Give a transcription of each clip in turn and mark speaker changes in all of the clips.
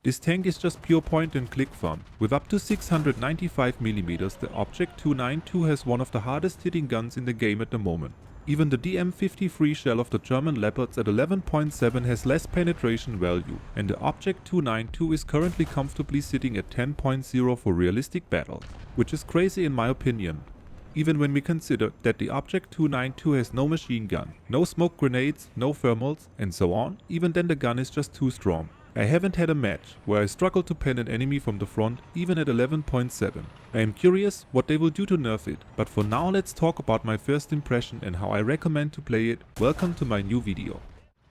Speaker 1: This tank is just pure point and click fun. With up to 695mm, the Object 292 has one of the hardest hitting guns in the game at the moment. Even the DM53 shell of the German Leopards at 11.7 has less penetration value, and the Object 292 is currently comfortably sitting at 10.0 for realistic battles, which is crazy in my opinion. Even when we consider that the Object 292 has no machine gun, no smoke grenades, no thermals, and so on, even then the gun is just too strong. I haven't had a match where I struggled to pen an enemy from the front, even at 11.7. I am curious what they will do to nerf it, but for now let's talk about my first impression and how I recommend to play it. Welcome to my new video.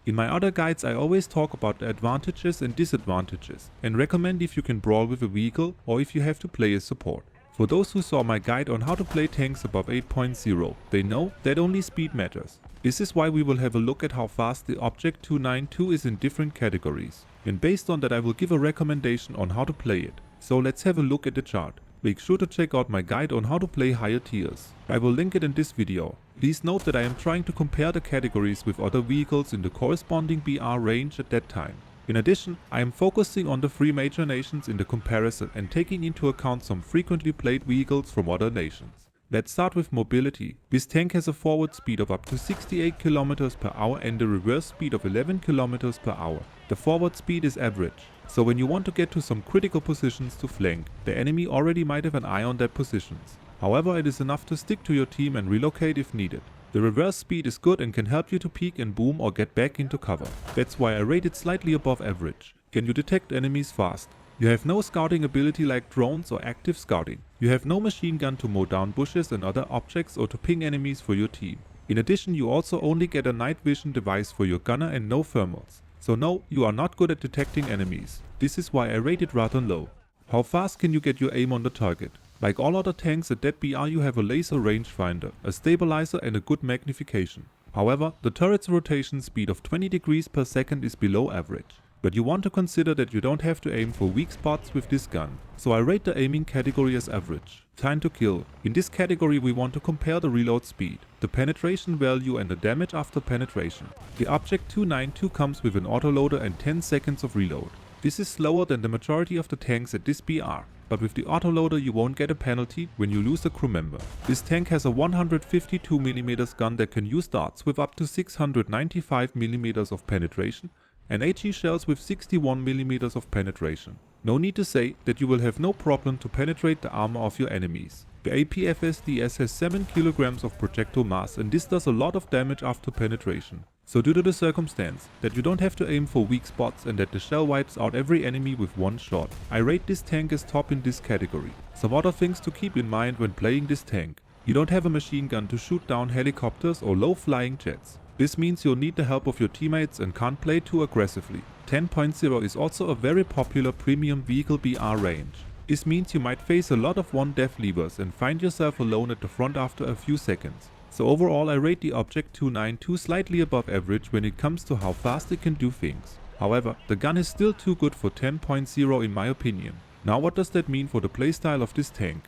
Speaker 1: In my other guides I always talk about the advantages and disadvantages, and recommend if you can brawl with a vehicle or if you have to play as support. For those who saw my guide on how to play tanks above 8.0, they know that only speed matters. This is why we will have a look at how fast the Object 292 is in different categories. And based on that I will give a recommendation on how to play it. So let's have a look at the chart. Make sure to check out my guide on how to play higher tiers. I will link it in this video. Please note that I am trying to compare the categories with other vehicles in the corresponding BR range at that time. In addition, I am focusing on the 3 major nations in the comparison and taking into account some frequently played vehicles from other nations. Let's start with mobility. This tank has a forward speed of up to 68 km per hour and a reverse speed of 11 km per hour. The forward speed is average, so when you want to get to some critical positions to flank, the enemy already might have an eye on their positions. However, it is enough to stick to your team and relocate if needed. The reverse speed is good and can help you to peek and boom or get back into cover. That's why I rate it slightly above average. Can you detect enemies fast? You have no scouting ability like drones or active scouting. You have no machine gun to mow down bushes and other objects or to ping enemies for your team. In addition, you also only get a night vision device for your gunner and no thermals. So no, you are not good at detecting enemies. This is why I rate it rather low. How fast can you get your aim on the target? Like all other tanks at that BR you have a laser rangefinder, a stabilizer and a good magnification. However, the turret's rotation speed of 20 degrees per second is below average. But you want to consider that you don't have to aim for weak spots with this gun. So I rate the aiming category as average. Time to kill. In this category we want to compare the reload speed, the penetration value and the damage after penetration. The Object 292 comes with an autoloader and 10 seconds of reload. This is slower than the majority of the tanks at this BR. But with the autoloader you won't get a penalty when you lose a crew member. This tank has a 152mm gun that can use darts with up to 695mm of penetration and HE shells with 61mm of penetration. No need to say that you will have no problem to penetrate the armor of your enemies. The APFSDS has 7 kg of projectile mass and this does a lot of damage after penetration. So due to the circumstance that you don't have to aim for weak spots and that the shell wipes out every enemy with one shot, I rate this tank as top in this category. Some other things to keep in mind when playing this tank. You don't have a machine gun to shoot down helicopters or low flying jets. This means you'll need the help of your teammates and can't play too aggressively. 10.0 is also a very popular premium vehicle BR range. This means you might face a lot of one death levers and find yourself alone at the front after a few seconds. So overall I rate the Object 292 slightly above average when it comes to how fast it can do things. However, the gun is still too good for 10.0 in my opinion. Now what does that mean for the playstyle of this tank?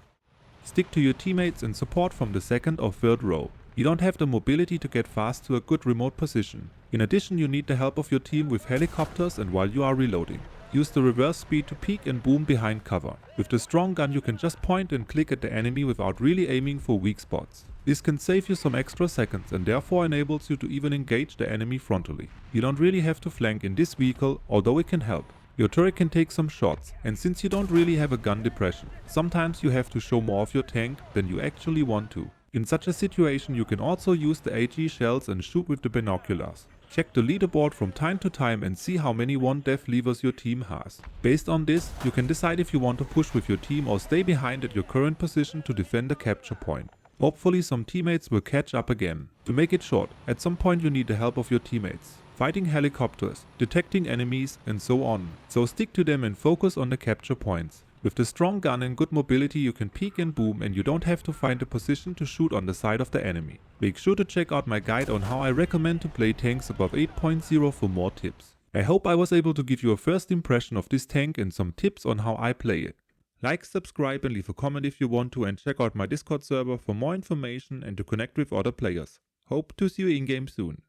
Speaker 1: Stick to your teammates and support from the second or third row. You don't have the mobility to get fast to a good remote position. In addition, you need the help of your team with helicopters and while you are reloading. Use the reverse speed to peek and boom behind cover. With the strong gun you can just point and click at the enemy without really aiming for weak spots. This can save you some extra seconds and therefore enables you to even engage the enemy frontally. You don't really have to flank in this vehicle, although it can help. Your turret can take some shots, and since you don't really have a gun depression, sometimes you have to show more of your tank than you actually want to. In such a situation you can also use the HE shells and shoot with the binoculars. Check the leaderboard from time to time and see how many one death levers your team has. Based on this, you can decide if you want to push with your team or stay behind at your current position to defend the capture point. Hopefully some teammates will catch up again. To make it short, at some point you need the help of your teammates. Fighting helicopters, detecting enemies and so on. So stick to them and focus on the capture points. With the strong gun and good mobility you can peek and boom and you don't have to find a position to shoot on the side of the enemy. Make sure to check out my guide on how I recommend to play tanks above 8.0 for more tips. I hope I was able to give you a first impression of this tank and some tips on how I play it. Like, subscribe and leave a comment if you want to, and check out my Discord server for more information and to connect with other players. Hope to see you in game soon.